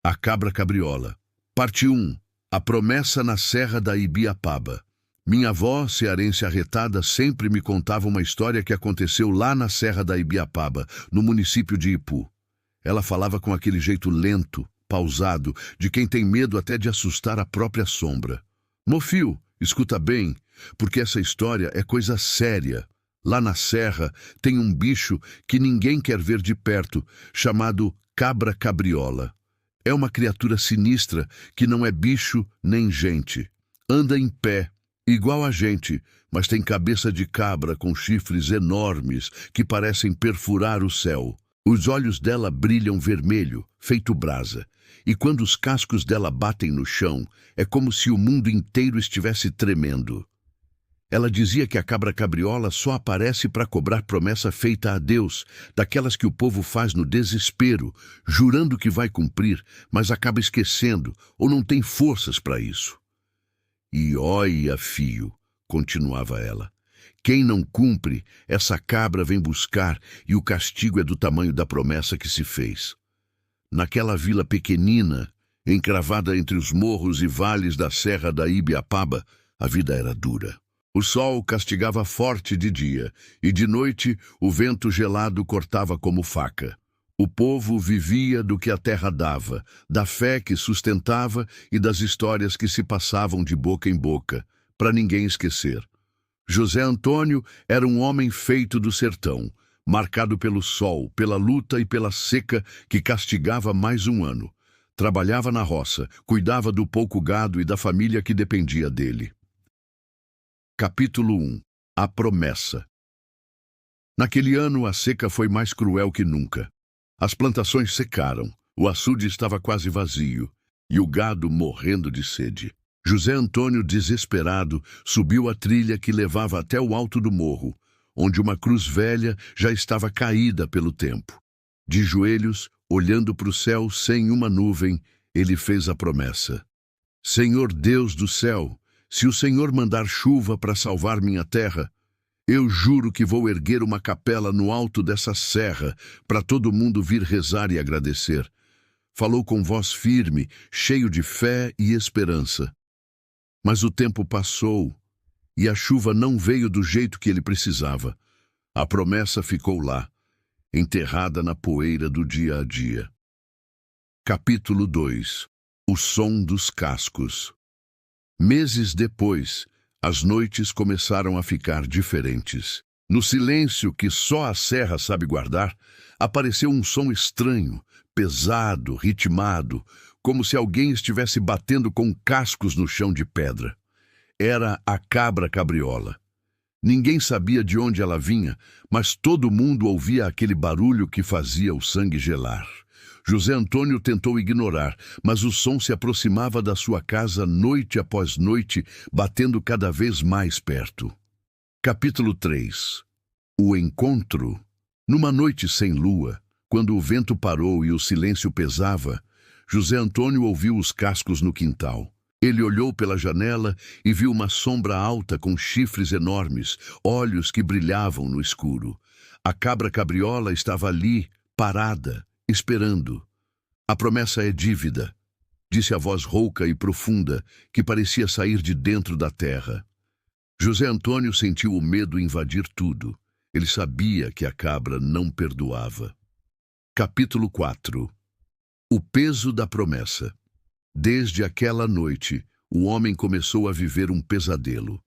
A Cabra Cabriola. Parte 1. A promessa na Serra da Ibiapaba. Minha avó, cearense arretada, sempre me contava uma história que aconteceu lá na Serra da Ibiapaba, no município de Ipu. Ela falava com aquele jeito lento, pausado, de quem tem medo até de assustar a própria sombra. Mofio, escuta bem, porque essa história é coisa séria. Lá na serra tem um bicho que ninguém quer ver de perto, chamado Cabra Cabriola. É uma criatura sinistra que não é bicho nem gente. Anda em pé, igual a gente, mas tem cabeça de cabra com chifres enormes que parecem perfurar o céu. Os olhos dela brilham vermelho, feito brasa, e quando os cascos dela batem no chão, é como se o mundo inteiro estivesse tremendo. Ela dizia que a cabra cabriola só aparece para cobrar promessa feita a Deus, daquelas que o povo faz no desespero, jurando que vai cumprir, mas acaba esquecendo ou não tem forças para isso. E olha, fio, continuava ela, quem não cumpre, essa cabra vem buscar e o castigo é do tamanho da promessa que se fez. Naquela vila pequenina, encravada entre os morros e vales da Serra da Ibiapaba, a vida era dura. O sol castigava forte de dia, e de noite o vento gelado cortava como faca. O povo vivia do que a terra dava, da fé que sustentava e das histórias que se passavam de boca em boca, para ninguém esquecer. José Antônio era um homem feito do sertão, marcado pelo sol, pela luta e pela seca que castigava mais um ano. Trabalhava na roça, cuidava do pouco gado e da família que dependia dele. Capítulo 1. A promessa. Naquele ano a seca foi mais cruel que nunca. As plantações secaram, o açude estava quase vazio e o gado morrendo de sede. José Antônio, desesperado, subiu a trilha que levava até o alto do morro, onde uma cruz velha já estava caída pelo tempo. De joelhos, olhando para o céu sem uma nuvem, ele fez a promessa. Senhor Deus do céu, se o Senhor mandar chuva para salvar minha terra, eu juro que vou erguer uma capela no alto dessa serra para todo mundo vir rezar e agradecer. Falou com voz firme, cheio de fé e esperança. Mas o tempo passou e a chuva não veio do jeito que ele precisava. A promessa ficou lá, enterrada na poeira do dia a dia. Capítulo 2. O som dos cascos. Meses depois, as noites começaram a ficar diferentes. No silêncio que só a serra sabe guardar, apareceu um som estranho, pesado, ritmado, como se alguém estivesse batendo com cascos no chão de pedra. Era a cabra cabriola. Ninguém sabia de onde ela vinha, mas todo mundo ouvia aquele barulho que fazia o sangue gelar. José Antônio tentou ignorar, mas o som se aproximava da sua casa noite após noite, batendo cada vez mais perto. Capítulo 3. O encontro. Numa noite sem lua, quando o vento parou e o silêncio pesava, José Antônio ouviu os cascos no quintal. Ele olhou pela janela e viu uma sombra alta com chifres enormes, olhos que brilhavam no escuro. A cabra cabriola estava ali, parada, esperando. A promessa é dívida, disse a voz rouca e profunda, que parecia sair de dentro da terra. José Antônio sentiu o medo invadir tudo. Ele sabia que a cabra não perdoava. Capítulo 4. O peso da promessa. Desde aquela noite, o homem começou a viver um pesadelo.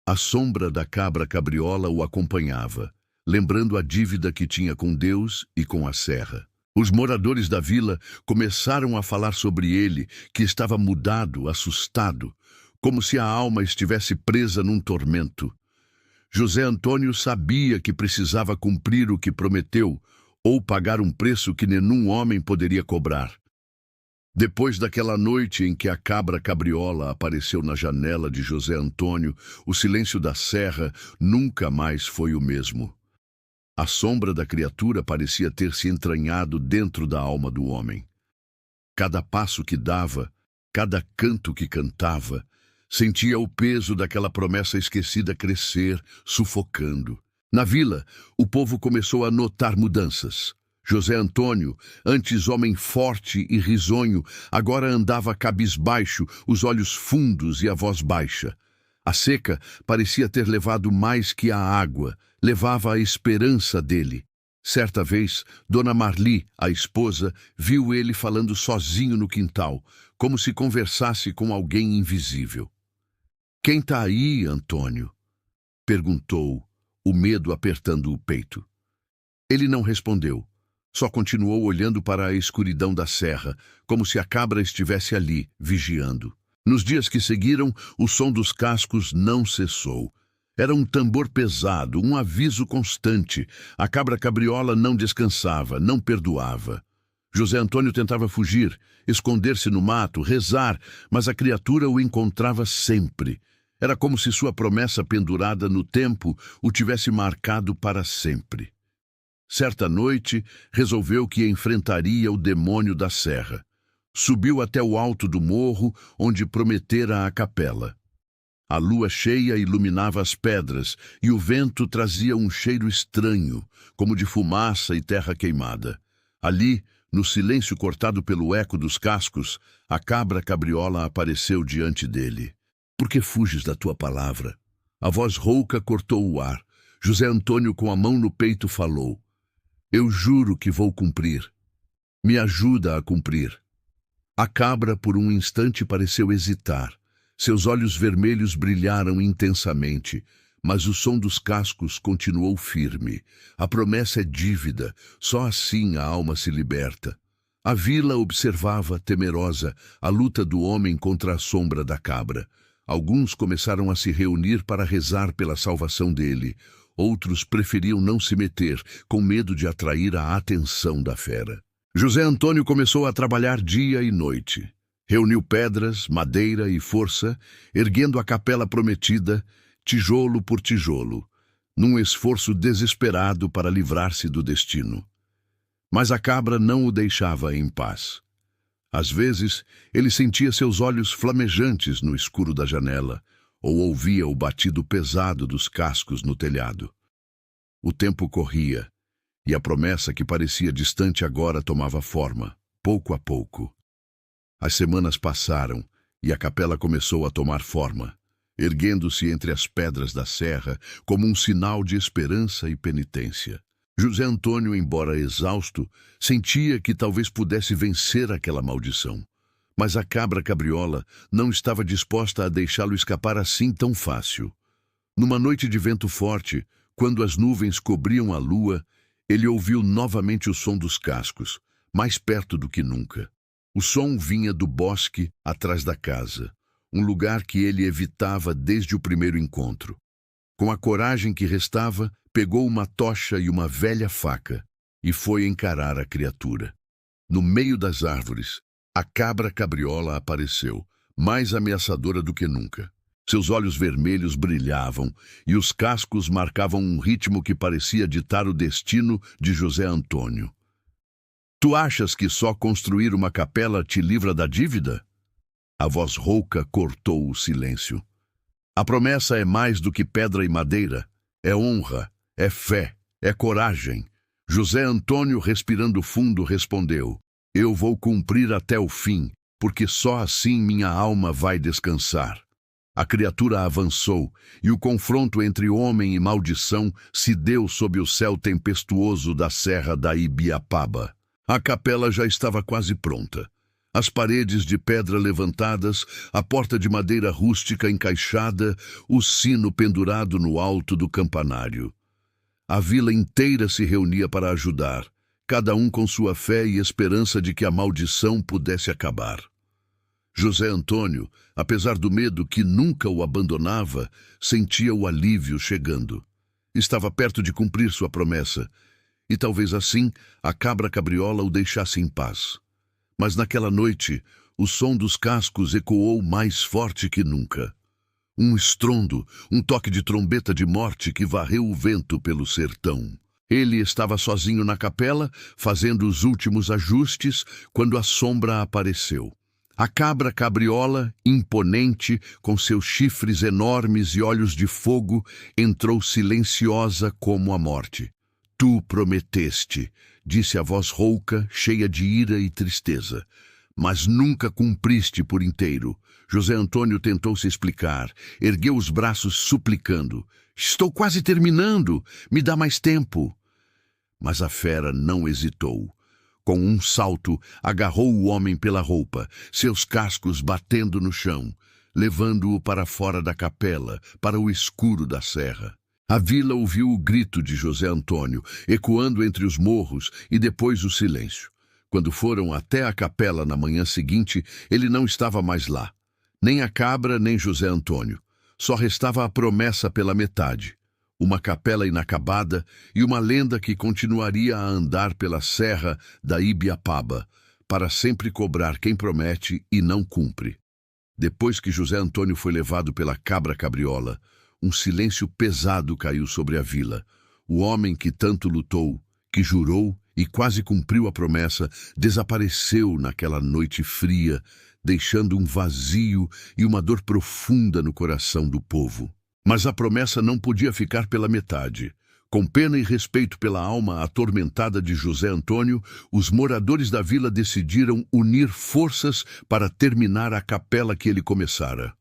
A sombra da cabra cabriola o acompanhava, lembrando a dívida que tinha com Deus e com a serra. Os moradores da vila começaram a falar sobre ele, que estava mudado, assustado, como se a alma estivesse presa num tormento. José Antônio sabia que precisava cumprir o que prometeu, ou pagar um preço que nenhum homem poderia cobrar. Depois daquela noite em que a cabra cabriola apareceu na janela de José Antônio, o silêncio da serra nunca mais foi o mesmo. A sombra da criatura parecia ter se entranhado dentro da alma do homem. Cada passo que dava, cada canto que cantava, sentia o peso daquela promessa esquecida crescer, sufocando. Na vila, o povo começou a notar mudanças. José Antônio, antes homem forte e risonho, agora andava cabisbaixo, os olhos fundos e a voz baixa. A seca parecia ter levado mais que a água, levava a esperança dele. Certa vez, Dona Marli, a esposa, viu ele falando sozinho no quintal, como se conversasse com alguém invisível. "Quem tá aí, Antônio?" perguntou, o medo apertando o peito. Ele não respondeu, só continuou olhando para a escuridão da serra, como se a cabra estivesse ali, vigiando. Nos dias que seguiram, o som dos cascos não cessou. Era um tambor pesado, um aviso constante. A cabra cabriola não descansava, não perdoava. José Antônio tentava fugir, esconder-se no mato, rezar, mas a criatura o encontrava sempre. Era como se sua promessa pendurada no tempo o tivesse marcado para sempre. Certa noite, resolveu que enfrentaria o demônio da serra. Subiu até o alto do morro, onde prometera a capela. A lua cheia iluminava as pedras e o vento trazia um cheiro estranho, como de fumaça e terra queimada. Ali, no silêncio cortado pelo eco dos cascos, a cabra cabriola apareceu diante dele. "Por que fuges da tua palavra?" A voz rouca cortou o ar. José Antônio, com a mão no peito, falou: "Eu juro que vou cumprir. Me ajuda a cumprir." A cabra, por um instante, pareceu hesitar. Seus olhos vermelhos brilharam intensamente, mas o som dos cascos continuou firme. A promessa é dívida, só assim a alma se liberta. A vila observava, temerosa, a luta do homem contra a sombra da cabra. Alguns começaram a se reunir para rezar pela salvação dele. Outros preferiam não se meter, com medo de atrair a atenção da fera. José Antônio começou a trabalhar dia e noite. Reuniu pedras, madeira e força, erguendo a capela prometida, tijolo por tijolo, num esforço desesperado para livrar-se do destino. Mas a cabra não o deixava em paz. Às vezes, ele sentia seus olhos flamejantes no escuro da janela, ou ouvia o batido pesado dos cascos no telhado. O tempo corria, e a promessa que parecia distante agora tomava forma, pouco a pouco. As semanas passaram e a capela começou a tomar forma, erguendo-se entre as pedras da serra como um sinal de esperança e penitência. José Antônio, embora exausto, sentia que talvez pudesse vencer aquela maldição. Mas a cabra cabriola não estava disposta a deixá-lo escapar assim tão fácil. Numa noite de vento forte, quando as nuvens cobriam a lua, ele ouviu novamente o som dos cascos, mais perto do que nunca. O som vinha do bosque atrás da casa, um lugar que ele evitava desde o primeiro encontro. Com a coragem que restava, pegou uma tocha e uma velha faca e foi encarar a criatura. No meio das árvores, a cabra cabriola apareceu, mais ameaçadora do que nunca. Seus olhos vermelhos brilhavam e os cascos marcavam um ritmo que parecia ditar o destino de José Antônio. "Tu achas que só construir uma capela te livra da dívida?" A voz rouca cortou o silêncio. "A promessa é mais do que pedra e madeira. É honra, é fé, é coragem." José Antônio, respirando fundo, respondeu: "Eu vou cumprir até o fim, porque só assim minha alma vai descansar." A criatura avançou, e o confronto entre homem e maldição se deu sob o céu tempestuoso da Serra da Ibiapaba. A capela já estava quase pronta. As paredes de pedra levantadas, a porta de madeira rústica encaixada, o sino pendurado no alto do campanário. A vila inteira se reunia para ajudar, cada um com sua fé e esperança de que a maldição pudesse acabar. José Antônio, apesar do medo que nunca o abandonava, sentia o alívio chegando. Estava perto de cumprir sua promessa, e talvez assim a cabra cabriola o deixasse em paz. Mas naquela noite, o som dos cascos ecoou mais forte que nunca. Um estrondo, um toque de trombeta de morte que varreu o vento pelo sertão. Ele estava sozinho na capela, fazendo os últimos ajustes, quando a sombra apareceu. A cabra cabriola, imponente, com seus chifres enormes e olhos de fogo, entrou silenciosa como a morte. "Tu prometeste", disse a voz rouca, cheia de ira e tristeza. Mas nunca cumpriste por inteiro. José Antônio tentou se explicar, ergueu os braços suplicando. Estou quase terminando, me dá mais tempo. Mas a fera não hesitou. Com um salto, agarrou o homem pela roupa, seus cascos batendo no chão, levando-o para fora da capela, para o escuro da serra. A vila ouviu o grito de José Antônio, ecoando entre os morros, e depois o silêncio. Quando foram até a capela na manhã seguinte, ele não estava mais lá. Nem a cabra, nem José Antônio. Só restava a promessa pela metade. Uma capela inacabada e uma lenda que continuaria a andar pela serra da Ibiapaba, para sempre cobrar quem promete e não cumpre. Depois que José Antônio foi levado pela cabra cabriola, um silêncio pesado caiu sobre a vila. O homem que tanto lutou, que jurou e quase cumpriu a promessa, desapareceu naquela noite fria, deixando um vazio e uma dor profunda no coração do povo. Mas a promessa não podia ficar pela metade. Com pena e respeito pela alma atormentada de José Antônio, os moradores da vila decidiram unir forças para terminar a capela que ele começara.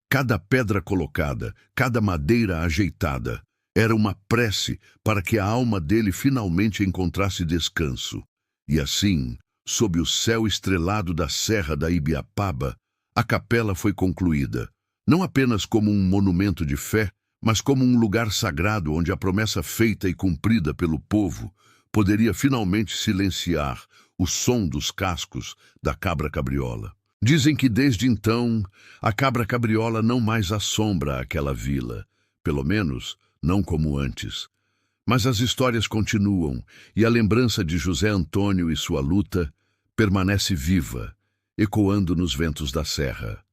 Cada pedra colocada, cada madeira ajeitada, era uma prece para que a alma dele finalmente encontrasse descanso. E assim, sob o céu estrelado da Serra da Ibiapaba, a capela foi concluída, não apenas como um monumento de fé, mas como um lugar sagrado onde a promessa feita e cumprida pelo povo poderia finalmente silenciar o som dos cascos da cabra cabriola. Dizem que desde então a cabra cabriola não mais assombra aquela vila, pelo menos não como antes. Mas as histórias continuam e a lembrança de José Antônio e sua luta permanece viva, ecoando nos ventos da serra.